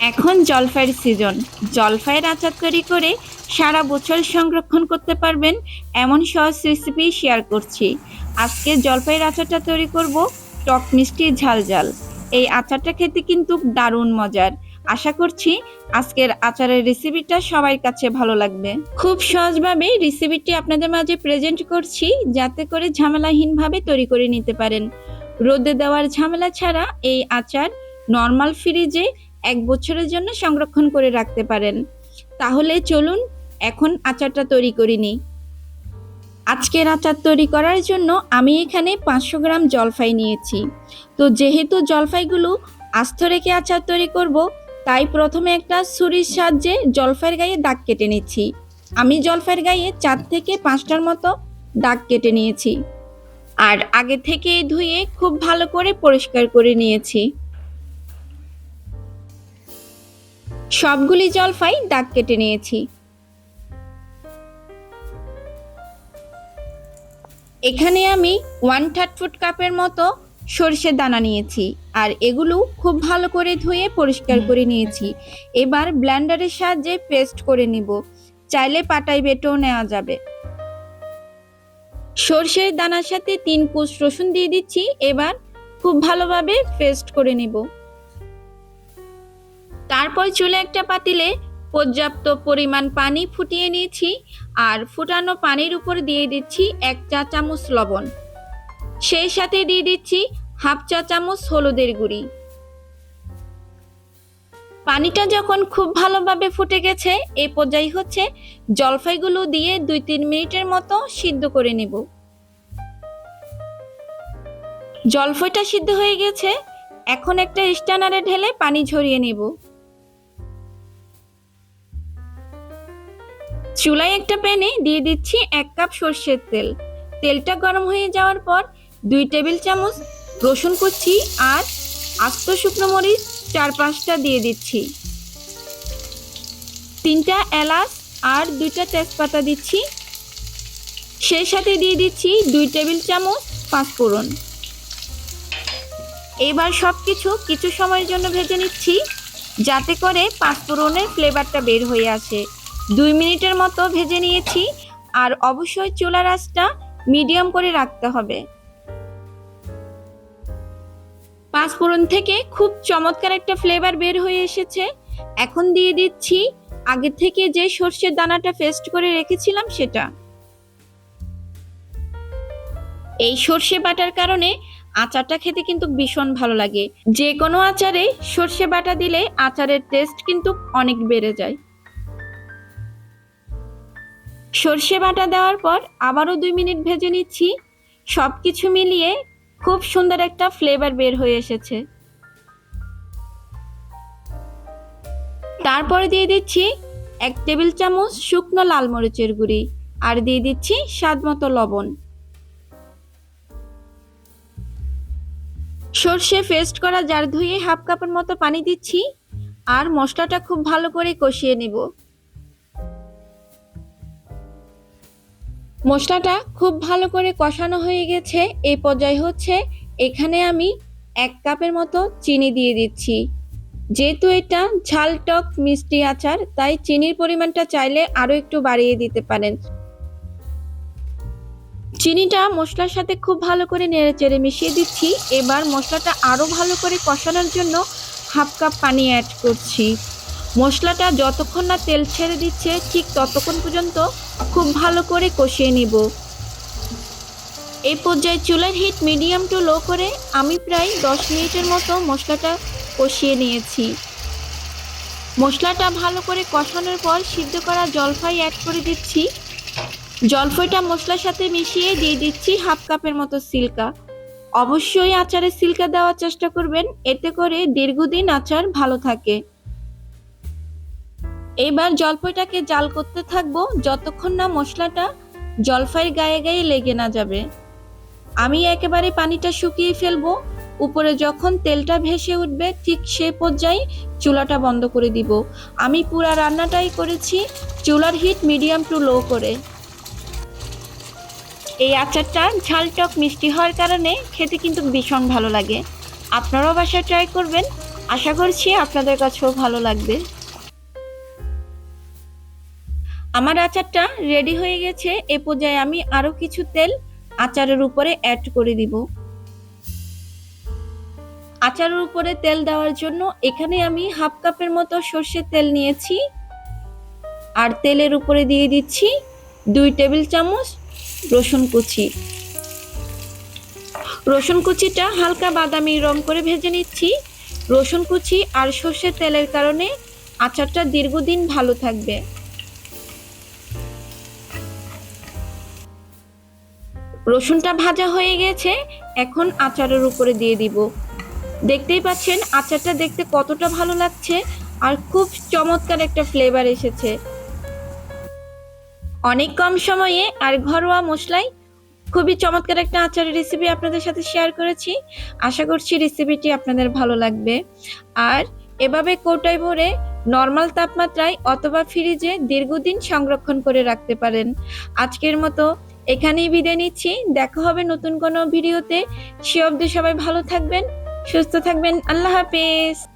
এখন জলপাইয়ের সিজন। জলপাইয়ের আচার তৈরি করে সারা বছর সংরক্ষণ করতে পারবেন এমন সহজ রেসিপি শেয়ার করছি। আজকে জলপাইয়ের আচারটা তৈরি করব টক মিষ্টি ঝাল ঝাল। এই আচারটা খেতে কিন্তু দারুণ মজার। আশা করছি আজকের আচারের রেসিপিটা সবার কাছে ভালো লাগবে। খুব সহজভাবে রেসিপিটি আপনাদের মাঝে প্রেজেন্ট করছি, যাতে করে ঝামেলাহীনভাবে তৈরি করে নিতে পারেন। রোদে দেওয়ার ঝামেলা ছাড়া এই আচার নর্মাল ফ্রিজে 1 বছরের জন্য সংরক্ষণ করে রাখতে পারেন। তাহলে চলুন এখন আচারটা তৈরি করে নিই। আজকের আচার তৈরি করার জন্য আমি এখানে 500 গ্রাম জলপাই নিয়েছি। তো যেহেতু জলপাইগুলো আস্ত রেখে আচার তৈরি করব, তাই প্রথমে একটা ছুরির সাহায্যে জলপাইয়ের গায়ে দাগ কেটে নিচ্ছি। আমি জলপাইয়ের গায়ে 4 থেকে 5টার মতো দাগ কেটে নিয়েছি, আর আগে থেকে ধুয়ে খুব ভালো করে পরিষ্কার করে নিয়েছি। সবগুলি জলপাই দাগ কেটে নিয়েছি। এখানে আমি 1/3 ফুট কাপের মতো সরষের দানা নিয়েছি, আর এগুলো খুব ভালো করে ধুয়ে পরিষ্কার করে নিয়েছি। এবার ব্লেন্ডারের সাহায্যে পেস্ট করে নিব। চাইলে পাটায় বেটেও নেওয়া যাবে। সরষের দানার সাথে 3 কোষ রসুন দিয়ে দিচ্ছি। এবার খুব ভালোভাবে পেস্ট করে নিব। তারপর চুলে একটা পাতিলে পর্যাপ্ত পরিমাণ পানি ফুটিয়ে নিয়েছি, আর ফুটানো পানির উপর দিয়ে দিচ্ছি 1 চা চামচ লবণ। সেই সাথে দিয়ে দিচ্ছি 1/2 চা চামচ হলুদের গুঁড়ি। পানিটা যখন খুব ভালোভাবে ফুটে গেছে, এই পর্যায়ে হচ্ছে জলপাইগুলো দিয়ে 2-3 মিনিটের মতো সিদ্ধ করে নেব। জলপাইটা সিদ্ধ হয়ে গেছে। এখন একটা স্ট্যানারে ঢেলে পানি ঝরিয়ে নেব। চুলায় একটা প্যানে দিয়ে দিচ্ছি 1 কাপ সরষের তেল। তেলটা গরম হয়ে যাওয়ার পর 2 টেবিল চামচ রসুন কুচি আর আস্ত শুকনো মরিচ 4-5টা দিয়ে দিচ্ছি। 3টা এলাচ আর 2টা তেজপাতা দিচ্ছি। সেই সাথে দিয়ে দিচ্ছি 2 টেবিল চামচ পাঁচফোড়ন। এবার সবকিছু কিছু সময়ের জন্য ভেজে নিচ্ছি, যাতে করে পাঁচফোড়নের ফ্লেভারটা বের হয়ে আসে। 2 মিনিটের মতো ভেজে নিয়েছি, আর অবশ্যই চুলার আঁচটা মিডিয়াম করে রাখতে হবে। পাঁচফোড়ন থেকে খুব চমৎকার একটা ফ্লেভার বের হয়ে এসেছে। এখন দিয়ে দিচ্ছি আগে থেকে যে সরষের দানাটা পেস্ট করে রেখেছিলাম সেটা। এই সরষে বাটার কারণে আচারটা খেতে কিন্তু ভীষণ ভালো লাগে। যে কোনো আচারে সরষে বাটা দিলে আচারের টেস্ট কিন্তু অনেক বেড়ে যায়। সরষে বাটা দেওয়ার পর আবারও 2 মিনিট ভেজে নিচ্ছি। সবকিছু মিলিয়ে খুব সুন্দর একটা ফ্লেভার বের হয়ে এসেছে। তারপরে দিয়ে দিচ্ছি 1 টেবিল চামচ শুকনো লাল মরিচের গুঁড়ি, আর দিয়ে দিচ্ছি স্বাদ মতো লবণ। সরষে পেস্ট করা জার ধুয়ে 1/2 কাপের মতো পানি দিচ্ছি, আর মশলাটা খুব ভালো করে কষিয়ে নিব। মশলাটা খুব ভালো করে কষানো হয়ে গেছে। এই পর্যায়ে হচ্ছে এখানে আমি 1 কাপের মতো চিনি দিয়ে দিচ্ছি। যেহেতু এটা ঝাল টক মিষ্টি আচার, তাই চিনির পরিমাণটা চাইলে আরো একটু বাড়িয়ে দিতে পারেন। চিনিটা মশলার সাথে খুব ভালো করে নেড়েচেড়ে মিশিয়ে দিচ্ছি। এবার মশলাটা আরো ভালো করে কষানোর জন্য 1/2 কাপ পানি অ্যাড করছি। মশলাটা যতক্ষণ না তেল ছেড়ে দিচ্ছে, ঠিক ততক্ষণ পর্যন্ত খুব ভালো করে কষিয়ে নিব। এই পর্যায়ে চুলার হিট মিডিয়াম টু লো করে আমি প্রায় 10 মিনিটের মতো মশলাটা কষিয়ে নিয়েছি। মশলাটা ভালো করে কষানোর পর সিদ্ধ করা জলপাই অ্যাড করে দিচ্ছি। জলপাইটা মশলার সাথে মিশিয়ে দিয়ে দিচ্ছি 1/2 কাপের মতো সিরকা। অবশ্যই আচারে সিরকা দেওয়ার চেষ্টা করবেন, এতে করে দীর্ঘদিন আচার ভালো থাকে। এবার জলপাইটাকে জাল করতে থাকবো যতক্ষণ না মশলাটা জলপাইয়ের গায়ে গায়ে লেগে না যাবে। আমি একেবারে পানিটা শুকিয়ে ফেলবো। উপরে যখন তেলটা ভেসে উঠবে, ঠিক সে পর্যায়ে চুলাটা বন্ধ করে দিব। আমি পুরা রান্নাটাই করেছি চুলার হিট মিডিয়াম টু লো করে। এই আচারটা ঝাল টক মিষ্টি হওয়ার কারণে খেতে কিন্তু ভীষণ ভালো লাগে। আপনারাও বাসায় ট্রাই করবেন। আশা করছি আপনাদের কাছেও ভালো লাগবে। আমার আচারটা রেডি হয়ে গেছে। এ পর্যায়ে আমি আরো কিছু তেল আচারের উপরে অ্যাড করে দিব। আচারের উপরে তেল দেওয়ার জন্য এখানে আমি হাফ কাপের মতো সর্ষের তেল নিয়েছি, আর তেলের উপরে দিয়ে দিচ্ছি 2 টেবিল চামচ রসুন কুচি। রসুন কুচিটা হালকা বাদামি রং করে ভেজে নিচ্ছি। রসুন কুচি আর সর্ষের তেলের কারণে আচারটা দীর্ঘদিন ভালো থাকবে। রসুনটা ভাজা হয়ে গেছে, এখন আচারের উপরে দিয়ে দিব। দেখতেই পাচ্ছেন আচারটা দেখতে কতটা ভালো লাগছে, আর খুব চমৎকার একটা ফ্লেভার এসেছে। অনেক কম সময়ে আর ঘরোয়া মশলায় খুবই চমৎকার একটা আচারের রেসিপি আপনাদের সাথে শেয়ার করেছি। আশা করছি রেসিপিটি আপনাদের ভালো লাগবে। আর এভাবে কৌটায় ভরে নর্মাল তাপমাত্রায় অথবা ফ্রিজে দীর্ঘদিন সংরক্ষণ করে রাখতে পারেন। আজকের মতো এখানেই বিদায় নিচ্ছি। দেখা হবে নতুন কোনো ভিডিওতে। সে অবধি সবাই ভালো থাকবেন, সুস্থ থাকবেন। আল্লাহ হাফেজ।